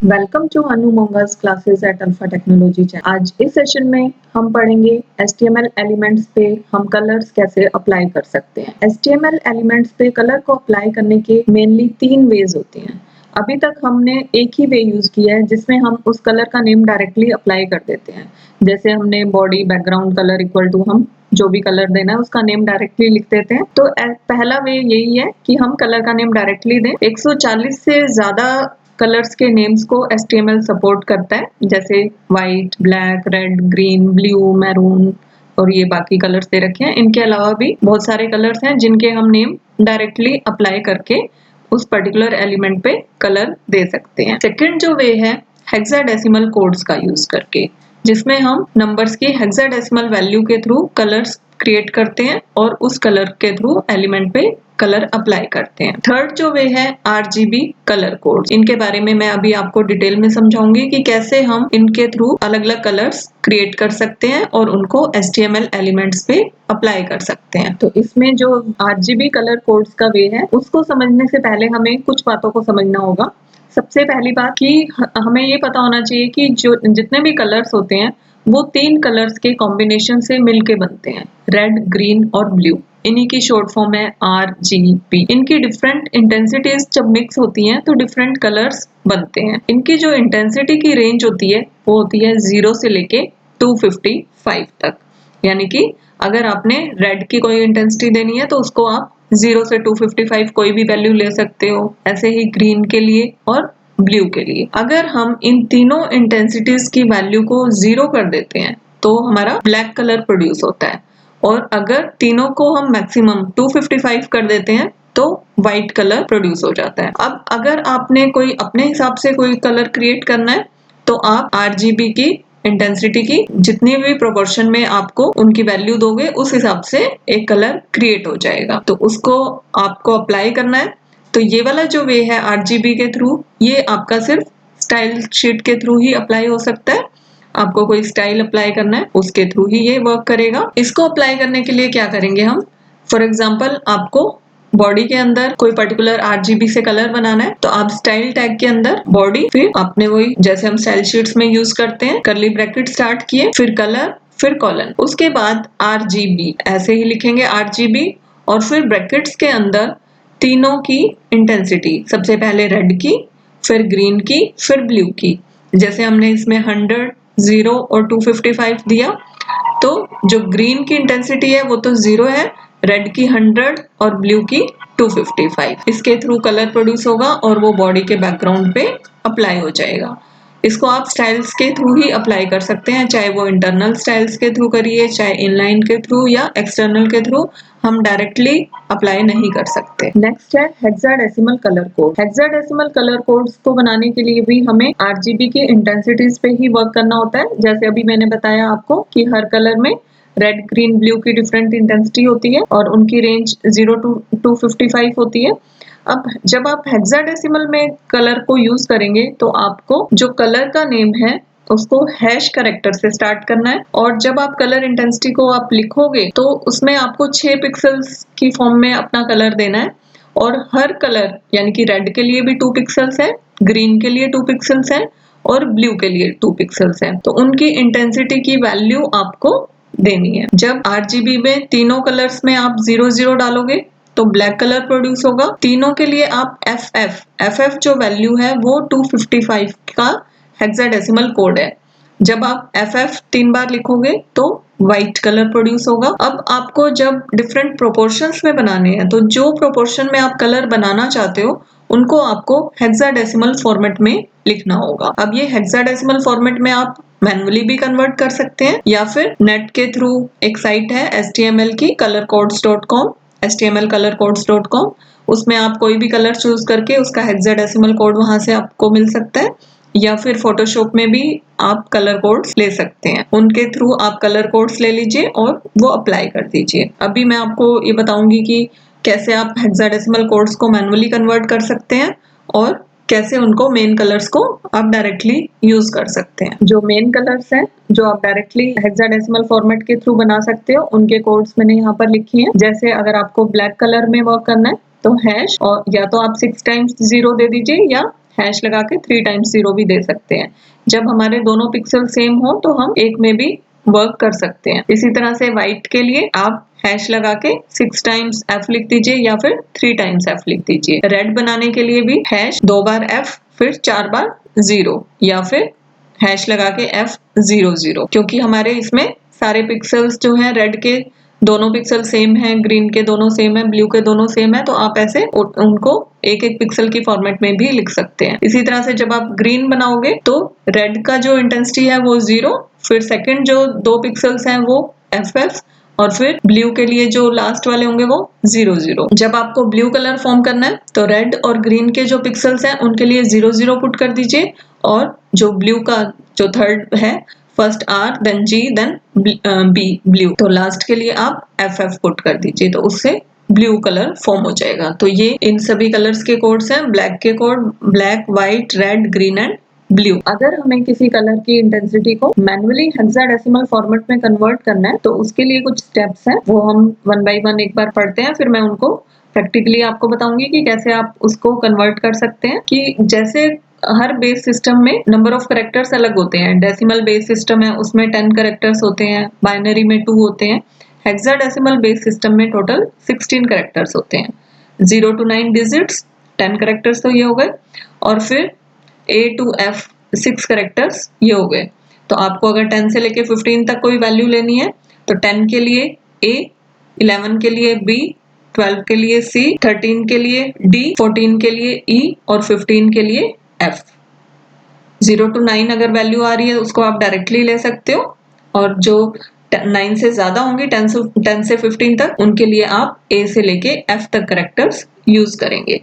Welcome to Anu Monga's classes at alpha technology channel. आज इस session में हम पढ़ेंगे HTML एलिमेंट्स पे हम कलर्स कैसे अप्लाई कर सकते हैं। HTML एलिमेंट्स पे कलर को अप्लाई करने के मेनली 3 वेज होते हैं। अभी तक हमने एक ही वे यूज किया है जिसमें हम उस कलर का नेम डायरेक्टली अप्लाई कर देते हैं। जैसे हमने body background colour equal to हम जो भी कलर देना है उसका नेम डायरेक्टली लिख देते हैं। तो पहला वे यही है कि हम कलर का नेम डायरेक्टली दें। 140 से ज्यादा कलर्स के नेम्स को HTML सपोर्ट करता है, जैसे white, black, red, green, blue, maroon और ये बाकी कलर्स दे रखे हैं। इनके अलावा भी बहुत सारे कलर्स हैं जिनके हम नेम डायरेक्टली अप्लाई करके उस पर्टिकुलर एलिमेंट पे कलर दे सकते हैं। सेकंड जो वे है हेक्साडेसिमल कोड्स का यूज करके, जिसमें हम नंबर्स की हेक्साडेसिमल वैल्यू के थ्रू कलर्स क्रिएट करते हैं और उस कलर के थ्रू एलिमेंट पे कलर अप्लाई करते हैं। थर्ड जो वे है RGB कलर कोड। इनके बारे में मैं अभी आपको डिटेल में समझाऊंगी कि कैसे हम इनके थ्रू अलग अलग कलर्स क्रिएट कर सकते हैं और उनको HTML एलिमेंट्स पे अप्लाई कर सकते हैं। तो इसमें जो RGB कलर कोड्स का वे है उसको समझने से पहले हमें कुछ बातों को समझना होगा। सबसे पहली बात कि हमें ये पता होना चाहिए कि जो जितने भी कलर्स होते हैं वो 3 कलर्स के कॉम्बिनेशन से मिलके बनते हैं, रेड, ग्रीन और ब्लू। इन्हीं की शॉर्ट फॉर्म है RGB। इनकी डिफरेंट इंटेंसिटीज जब मिक्स होती हैं तो डिफरेंट कलर्स बनते हैं। इनकी जो इंटेंसिटी की रेंज होती है वो होती है 0 से लेके 255 तक। यानी कि अगर आपने रेड की कोई इंटेंसिटी देनी है तो उसको आप 0 से 255 कोई भी वैल्यू ले सकते हो। ऐसे ही ग्रीन के लिए और ब्लू के लिए। अगर हम इन तीनों इंटेंसिटीज की वैल्यू को 0 कर देते हैं तो हमारा ब्लैक कलर प्रोड्यूस होता है, और अगर तीनों को हम मैक्सिमम 255 कर देते हैं तो व्हाइट कलर प्रोड्यूस हो जाता है। अब अगर आपने कोई अपने हिसाब से कोई कलर क्रिएट करना है तो आप RGB की इंटेंसिटी की जितनी भी प्रोपोर्शन में आपको उनकी वैल्यू दोगे उस हिसाब से एक कलर क्रिएट हो जाएगा। तो उसको आपको अप्लाई करना है। तो ये वाला जो वे है RGB के थ्रू, ये आपका सिर्फ स्टाइल शीट के थ्रू ही अप्लाई हो सकता है। आपको कोई स्टाइल अप्लाई करना है उसके थ्रू ही ये वर्क करेगा। इसको अप्लाई करने के लिए क्या करेंगे हम, फॉर एग्जाम्पल आपको बॉडी के अंदर कोई पर्टिकुलर RGB से कलर बनाना है तो आप स्टाइल टैग के अंदर बॉडी, फिर आपने वही जैसे हम स्टाइल शीट्स में यूज करते हैं कर्ली ब्रैकेट स्टार्ट किए, फिर कलर, फिर कॉलन, उसके बाद RGB ऐसे ही लिखेंगे RGB, और फिर ब्रैकेट्स के अंदर तीनों की इंटेंसिटी, सबसे पहले रेड की, फिर ग्रीन की, फिर ब्लू की। जैसे हमने इसमें 100, 0 और 255 दिया तो जो ग्रीन की इंटेंसिटी है वो तो 0 है, रेड की 100 और ब्लू की 255। इसके थ्रू कलर प्रोड्यूस होगा और वो बॉडी के बैकग्राउंड पे अप्लाई हो जाएगा। इसको आप स्टाइल्स के थ्रू ही अप्लाई कर सकते हैं, चाहे वो इंटरनल स्टाइल्स के थ्रू करिए, चाहे इनलाइन के थ्रू या एक्सटर्नल के थ्रू, हम डायरेक्टली अप्लाई नहीं कर सकते। नेक्स्ट है hexadecimal colour code. Hexadecimal colour codes को बनाने के लिए भी हमें RGB की इंटेंसिटीज पे ही वर्क करना होता है। जैसे अभी मैंने बताया आपको कि हर कलर में रेड, ग्रीन, ब्लू की डिफरेंट इंटेंसिटी होती है और उनकी रेंज 0 to 255 होती है। अब जब आप हेक्साडेसिमल में कलर को यूज करेंगे तो आपको जो कलर का नेम है उसको हैश कैरेक्टर से स्टार्ट करना है, और जब आप कलर इंटेंसिटी को आप लिखोगे तो उसमें आपको 6 पिक्सेल्स की फॉर्म में अपना कलर देना है, और हर कलर यानी कि रेड के लिए भी 2 पिक्सेल्स है, ग्रीन के लिए 2 पिक्सेल्स है और ब्लू के लिए 2 पिक्सेल्स है। तो उनकी इंटेंसिटी की वैल्यू आपको देनी है। जब RGB में तीनों कलर्स में आप 0 डालोगे तो ब्लैक कलर प्रोड्यूस होगा। तीनों के लिए आप FF जो वैल्यू है वो 255 का हेक्साडेसिमल कोड है। जब आप FF 3 बार लिखोगे तो व्हाइट कलर प्रोड्यूस होगा। अब आपको जब डिफरेंट प्रोपोर्शंस में बनाने हैं तो जो प्रोपोर्शन में आप कलर बनाना चाहते हो उनको आपको हेक्साडेसिमल फॉर्मेट में लिखना होगा। अब ये हेक्साडेसिमल फॉर्मेट में आप मैन्युअली भी कन्वर्ट कर सकते हैं या फिर नेट के थ्रू एक साइट है HTML की colorcodes.com, htmlcolorcodes.com, उसमें आप कोई भी कलर चूज करके उसका हेक्साडेसिमल कोड वहां से आपको मिल सकता है, या फिर फोटोशॉप में भी आप कलर कोड्स ले सकते हैं। उनके थ्रू आप कलर कोड्स ले लीजिए और वो अप्लाई कर दीजिए। अभी मैं आपको ये बताऊंगी कि कैसे आप हेक्साडेसिमल कोड्स को मैन्युअली कन्वर्ट कर सकते हैं और कैसे उनको मेन कलर्स को आप डायरेक्टली यूज कर सकते हैं। जो मेन कलर्स हैं जो आप डायरेक्टली हेक्साडेसिमल फॉर्मेट के थ्रू बना सकते हो उनके कोड्स मैंने यहाँ पर लिखी हैं। जैसे अगर आपको ब्लैक कलर में वर्क करना है तो हैश, और या तो आप 6 टाइम्स 0 दे दीजिए या हैश लगा के 3 टाइम्स 0 भी दे सकते हैं। जब हमारे दोनों पिक्सल सेम हो तो हम एक में भी वर्क कर सकते हैं। इसी तरह से व्हाइट के लिए आप हैश लगा के 6 टाइम्स F लिख दीजिए या फिर 3 टाइम्स F लिख दीजिए। रेड बनाने के लिए भी हैश 2 बार F फिर 4 बार 0 या फिर हैश लगा के F00, क्योंकि हमारे इसमें सारे पिक्सल्स जो हैं रेड के दोनों पिक्सल सेम है, ग्रीन के दोनों सेम है, ब्लू के दोनों सेम है, तो आप ऐसे उनको एक एक पिक्सल की फॉर्मेट में भी लिख सकते हैं। इसी तरह से जब आप ग्रीन बनाओगे तो रेड का जो इंटेंसिटी है वो 0, फिर सेकंड जो 2 पिक्सल्स हैं वो FF और फिर ब्लू के लिए जो लास्ट वाले होंगे वो 00। जब आपको ब्लू कलर फॉर्म करना है तो रेड और ग्रीन के जो पिक्सल्स हैं उनके लिए 00 पुट कर दीजिए और जो ब्लू का जो थर्ड है first R then G then B blue, तो लास्ट के लिए आप FF पुट कर दीजिए, तो उससे ब्लू कलर फॉर्म हो जाएगा। तो ये इन सभी कलर्स के कोड्स हैं, ब्लैक के code black, white, red, green and blue. अगर हमें किसी कलर की इंटेंसिटी को मैन्युअली हेक्साडेसिमल फॉर्मेट में कन्वर्ट करना है तो उसके लिए कुछ स्टेप्स हैं, वो हम वन बाय वन एक बार पढ़ते हैं, फिर मैं उनको प्रैक्टिकली आपको बताऊंगी कि कैसे आप उसको कन्वर्ट कर सकते हैं। कि जैसे हर बेस सिस्टम में नंबर ऑफ कैरेक्टर्स अलग होते हैं। डेसिमल बेस सिस्टम है उसमें 10 कैरेक्टर्स होते हैं, बाइनरी में 2 होते हैं। हेक्साडेसिमल बेस सिस्टम में टोटल 16 कैरेक्टर्स होते हैं। 0 to 9 डिजिट्स 10 कैरेक्टर्स तो ये हो गए, और फिर A to F 6 कैरेक्टर्स ये हो गए। तो आपको अगर 10 से लेके 15 तक कोई वैल्यू लेनी है तो 10 के लिए A, 11 के लिए B, 12 के लिए C, 13 के लिए D, 14 के लिए E और 15 के लिए F। 0 to 9 अगर वैल्यू आ रही है उसको आप डायरेक्टली ले सकते हो, और जो 9 से ज्यादा होंगी 10 से 15 तक उनके लिए आप A से लेके F तक कैरेक्टर्स यूज करेंगे।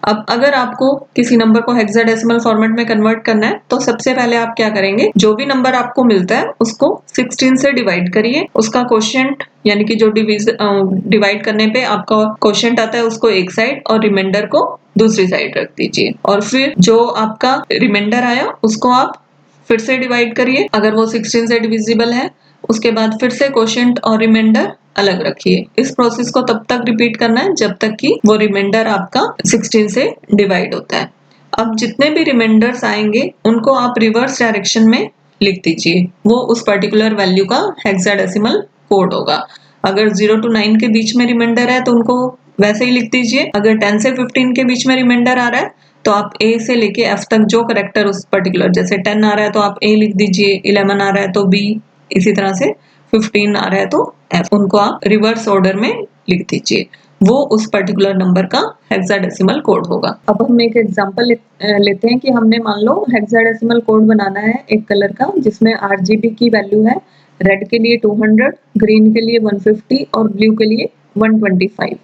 अब अगर आपको किसी नंबर को हेक्साडेसिमल फॉर्मेट में कन्वर्ट करना है तो सबसे पहले आप क्या करेंगे, जो भी नंबर आपको मिलता है उसको 16 से डिवाइड करिए। उसका क्वोशिएंट यानी कि जो डिवाइड करने पे आपका क्वोशिएंट आता है उसको एक साइड और रिमाइंडर को दूसरी साइड रख दीजिए, और फिर जो आपका रिमाइंडर आया उसको आप फिर से डिवाइड करिए। अगर वो 16 से डिविजिबल है उसके बाद फिर से क्वोशिएंट और रिमाइंडर अलग रखिए। इस प्रोसेस को तब तक रिपीट करना है जब तक कि वो रिमाइंडर आपका 16 से डिवाइड होता है। अब जितने भी रिमाइंडर्स आएंगे उनको आप रिवर्स डायरेक्शन में लिख दीजिए, वो उस पर्टिकुलर वैल्यू का हेक्साडेसिमल कोड होगा। अगर 0 to 9 के बीच में रिमाइंडर है तो उनको वैसे ही लिख दीजिए। अगर 10 से 15 के बीच में रिमाइंडर आ रहा है तो आप A से लेके F तक जो करेक्टर उस पर्टिकुलर, जैसे 10 आ रहा है तो आप A लिख दीजिए, 11 आ रहा है तो B, इसी तरह से 15 आ रहा है तो F, उनको आप रिवर्स ऑर्डर में लिख दीजिए, वो उस पर्टिकुलर नंबर का हेक्साडेसिमल कोड होगा। अब हम एक एग्जांपल लेते हैं कि हमने मान लो हेक्साडेसिमल कोड बनाना है एक कलर का जिसमें RGB की वैल्यू है रेड के लिए 200, ग्रीन के लिए 150 और ब्लू के लिए 125।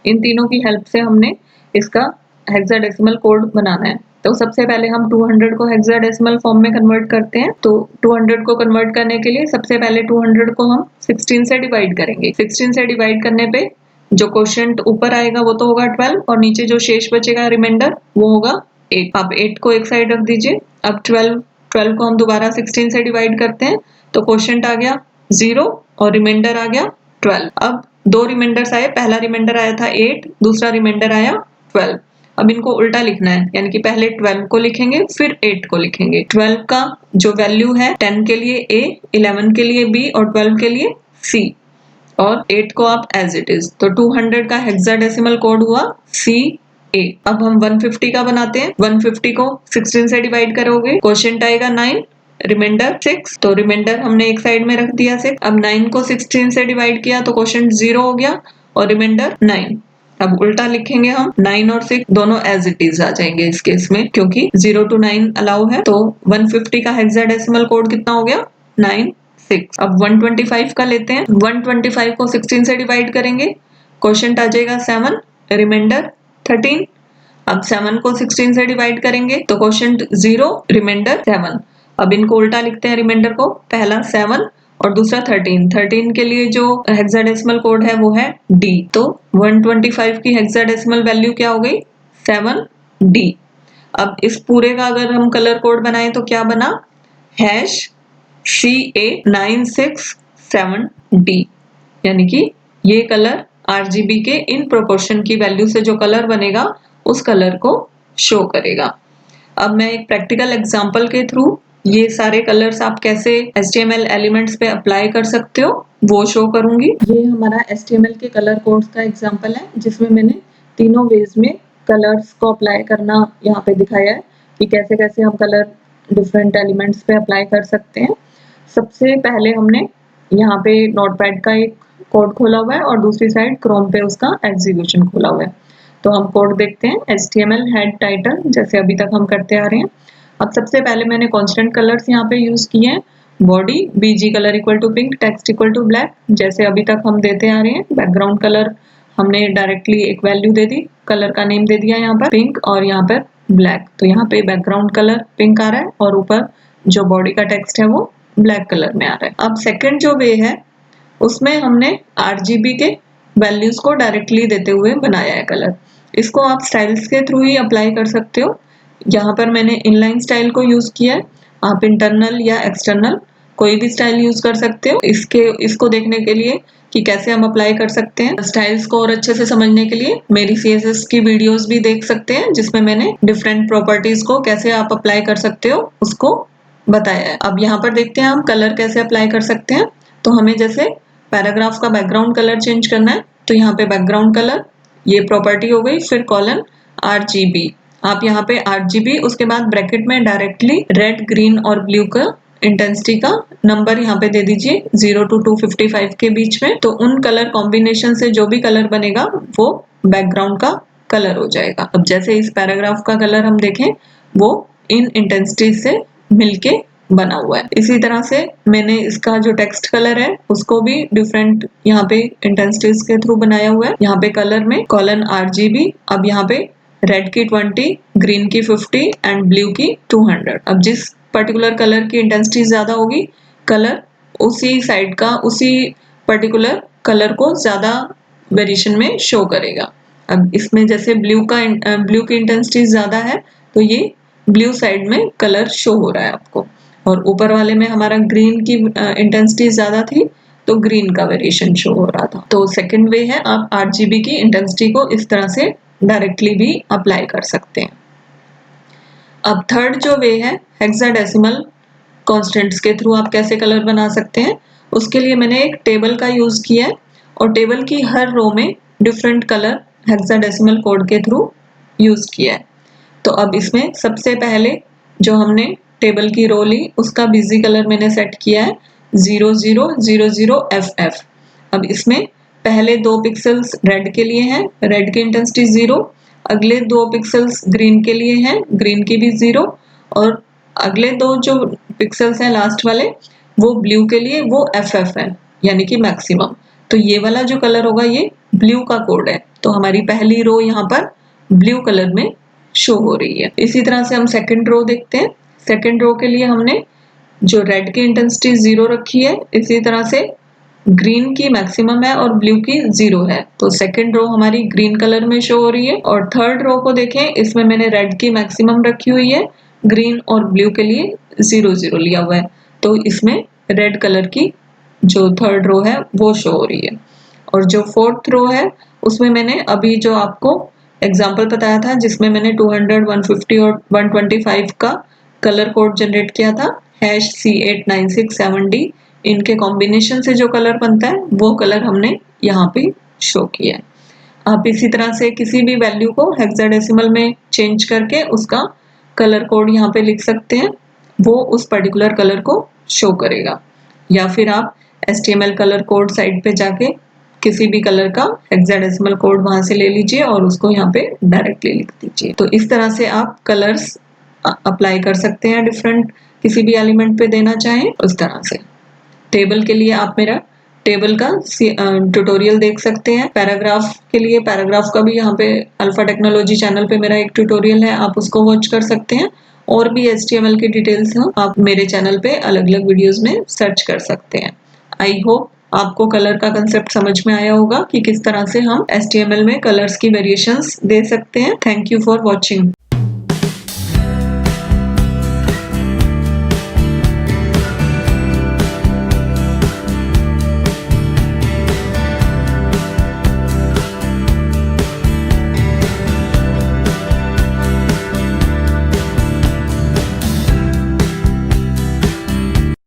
इन तीनों की हेल्प से हमने इसका हेक्साडेसिमल कोड बनाना है। तो सबसे पहले हम 200 को हेक्साडेसिमल फॉर्म में कन्वर्ट करते हैं। तो 200 को कन्वर्ट करने के लिए सबसे पहले 200 को हम 16 से डिवाइड करेंगे। 16 से डिवाइड करने पे जो क्वोशिएंट ऊपर आएगा वो तो होगा 12 और नीचे जो शेष बचेगा रिमाइंडर वो होगा 8। आप 8 को एक साइड रख दीजिए। अब 12 को हम दोबारा 16 से डिवाइड करते हैं तो क्वोशिएंट आ गया 0 और रिमाइंडर आ गया 12। अब 2 रिमाइंडर्स आए, पहला रिमाइंडर आया था 8, दूसरा रिमाइंडर आया 12। अब इनको उल्टा लिखना है, यानी कि पहले 12 को लिखेंगे फिर 8 को लिखेंगे। 12 का जो वैल्यू है 10 के लिए A, 11 के लिए B और 12 के लिए C, और 8 को आप एज इट इज। तो 200 का हेक्साडेसिमल कोड हुआ CA। अब हम 150 का बनाते हैं। 150 को 16 से डिवाइड करोगे, क्वोशिएंट आएगा 9, रिमाइंडर 6, तो रिमाइंडर हमने एक साइड में रख दिया 6। अब 9 को 16 से डिवाइड किया तो क्वोशिएंट 0 हो गया और रिमाइंडर 9। अब उल्टा लिखेंगे हम, 9 और 6 दोनों एज इट इज आ जाएंगे इस केस में, क्योंकि 0 to 9 अलाउ है। तो 150 का हेक्साडेसिमल कोड कितना हो गया 9, 6। अब 125 का लेते हैं। 125 को 16 से डिवाइड करेंगे, क्वोशिएंट आ जाएगा 7, रिमाइंडर 13। अब 7 को 16 से डिवाइड करेंगे तो क्वोशिएंट 0, रिमाइंडर 7। अब इनको उल्टा लिखते हैं, रिमाइंडर को पहला 7 और दूसरा 13। 13 के लिए जो हेक्साडेसिमल कोड है वो है D। तो 125 की हेक्साडेसिमल वैल्यू क्या हो गई 7D। अब इस पूरे का अगर हम कलर कोड बनाएं तो क्या बना, हैश CA967D, यानी कि ये कलर RGB के इन प्रोपोर्शन की वैल्यू से जो कलर बनेगा उस कलर को शो करेगा। अब मैं एक प्रैक्टिकल एग्जांपल के थ्रू ये सारे कलर्स आप कैसे HTML एलिमेंट्स पे अप्लाई कर सकते हो वो शो करूंगी। ये हमारा HTML के कलर कोड्स का एग्जांपल है जिसमें मैंने तीनों वेज में कलर्स को अप्लाई करना यहाँ पे दिखाया है कि कैसे कैसे हम कलर डिफरेंट एलिमेंट्स पे अप्लाई कर सकते हैं। सबसे पहले हमने यहाँ पे नोटपैड का एक कोड खोला हुआ है और दूसरी साइड क्रोम पे उसका एग्जीक्यूशन खोला हुआ है। तो हम कोड देखते हैं HTML हेड टाइटल जैसे अभी तक हम करते आ रहे हैं। अब सबसे पहले मैंने कांस्टेंट कलर्स यहाँ पे यूज किए हैं। Body BG colour equal to pink, text equal to black जैसे अभी तक हम देते आ रहे हैं। बैकग्राउंड कलर हमने डायरेक्टली एक वैल्यू दे दी, कलर का नेम दे दिया यहाँ पर पिंक और यहाँ पर ब्लैक। तो यहाँ पे बैकग्राउंड कलर पिंक आ रहा है और ऊपर जो बॉडी का टेक्स्ट है वो ब्लैक कलर में आ रहा है। अब सेकेंड जो वे है उसमें हमने RGB के वैल्यूज को डायरेक्टली देते हुए बनाया है कलर। इसको आप स्टाइल्स के थ्रू ही अप्लाई कर सकते हो। यहाँ पर मैंने इनलाइन स्टाइल को यूज किया है, आप इंटरनल या एक्सटर्नल कोई भी स्टाइल यूज कर सकते हो। इसको देखने के लिए कि कैसे हम अप्लाई कर सकते हैं स्टाइल्स को और अच्छे से समझने के लिए मेरी CSS की वीडियोस भी देख सकते हैं जिसमें मैंने डिफरेंट प्रॉपर्टीज को कैसे आप अप्लाई कर सकते हो उसको बताया है। अब यहाँ पर देखते हैं हम कलर कैसे अप्लाई कर सकते हैं। तो हमें जैसे पैराग्राफ का बैकग्राउंड कलर चेंज करना है तो यहाँ पे बैकग्राउंड कलर ये प्रॉपर्टी हो गई, फिर कॉलन RGB। आप यहाँ पे RGB उसके बाद ब्रैकेट में डायरेक्टली रेड, ग्रीन और ब्लू का इंटेंसिटी का नंबर यहाँ पे दे दीजिए 0 to 255 के बीच में। तो उन कलर कॉम्बिनेशन से जो भी कलर बनेगा वो बैकग्राउंड का कलर हो जाएगा। अब जैसे इस पैराग्राफ का कलर हम देखें वो इन इंटेंसिटी से मिलके बना हुआ है। इसी तरह से मैंने इसका जो टेक्स्ट कलर है उसको भी डिफरेंट यहाँ पे इंटेंसिटीज के थ्रू बनाया हुआ है। यहाँ पे कलर में कॉलन RGB, अब यहाँ पे रेड की 20, ग्रीन की 50 एंड ब्लू की 200। अब जिस पर्टिकुलर कलर की इंटेंसिटी ज्यादा होगी कलर उसी साइड का उसी पर्टिकुलर कलर को ज्यादा वेरिएशन में शो करेगा। अब इसमें जैसे ब्लू की इंटेंसिटी ज्यादा है तो ये ब्लू साइड में कलर शो हो रहा है आपको, और ऊपर वाले में हमारा ग्रीन की इंटेंसिटी ज्यादा थी तो ग्रीन का वेरिएशन शो हो रहा था। तो सेकंड वे है आप RGB की इंटेंसिटी को इस तरह से डायरेक्टली भी अप्लाई कर सकते हैं। अब थर्ड जो वे है हेक्साडेसिमल कॉन्स्टेंट्स के थ्रू आप कैसे कलर बना सकते हैं। उसके लिए मैंने एक टेबल का यूज किया है और टेबल की हर रो में डिफरेंट कलर हेक्साडेसिमल कोड के थ्रू यूज किया है। तो अब इसमें सबसे पहले जो हमने टेबल की रो ली उसका बिजी कलर मैंने सेट किया है 0000FF। अब इसमें पहले 2 पिक्सेल्स रेड के लिए हैं, रेड की इंटेंसिटी 0, अगले 2 पिक्सेल्स ग्रीन के लिए हैं, ग्रीन की भी 0, और अगले 2 जो पिक्सेल्स हैं लास्ट वाले वो ब्लू के लिए वो FF है यानी कि मैक्सिमम। तो ये वाला जो कलर होगा ये ब्लू का कोड है। तो हमारी पहली रो यहाँ पर ब्लू कलर में शो हो रही है। इसी तरह से हम सेकंड रो देखते हैं। सेकंड रो के लिए हमने जो रेड की इंटेंसिटी 0 रखी है, इसी तरह से ग्रीन की मैक्सिमम है और ब्लू की 0 है। तो सेकंड रो हमारी ग्रीन कलर में शो हो रही है। और थर्ड रो को देखें, इसमें मैंने रेड की मैक्सिमम रखी हुई है, ग्रीन और ब्लू के लिए 0 लिया हुआ है। तो इसमें रेड कलर की जो थर्ड रो है वो शो हो रही है। और जो फोर्थ रो है उसमें मैंने अभी जो आपको एग्जाम्पल बताया था जिसमें मैंने 200, 150 और 125 का कलर कोड जनरेट किया था #C8967D, इनके कॉम्बिनेशन से जो कलर बनता है वो कलर हमने यहाँ पे शो किया है। आप इसी तरह से किसी भी वैल्यू को हेक्साडेसिमल में चेंज करके उसका कलर कोड यहाँ पे लिख सकते हैं, वो उस पर्टिकुलर कलर को शो करेगा। या फिर आप HTML कलर कोड साइट पे जाके किसी भी कलर का हेक्साडेसिमल कोड वहां से ले लीजिए और उसको यहाँ पे डायरेक्टली लिख दीजिए। तो इस तरह से आप कलर्स अप्लाई कर सकते हैं डिफरेंट किसी भी एलिमेंट पे देना चाहें उस तरह से। टेबल के लिए आप मेरा टेबल का ट्यूटोरियल देख सकते हैं। पैराग्राफ के लिए पैराग्राफ का भी यहाँ पे अल्फा टेक्नोलॉजी चैनल पे मेरा एक ट्यूटोरियल है, आप उसको वॉच कर सकते हैं। और भी HTML की डिटेल्स हैं आप मेरे चैनल पे अलग अलग वीडियोस में सर्च कर सकते हैं। आई होप आपको कलर का कंसेप्ट समझ में आया होगा कि किस तरह से हम HTML में कलर्स की वेरिएशंस दे सकते हैं। Thank you for watching.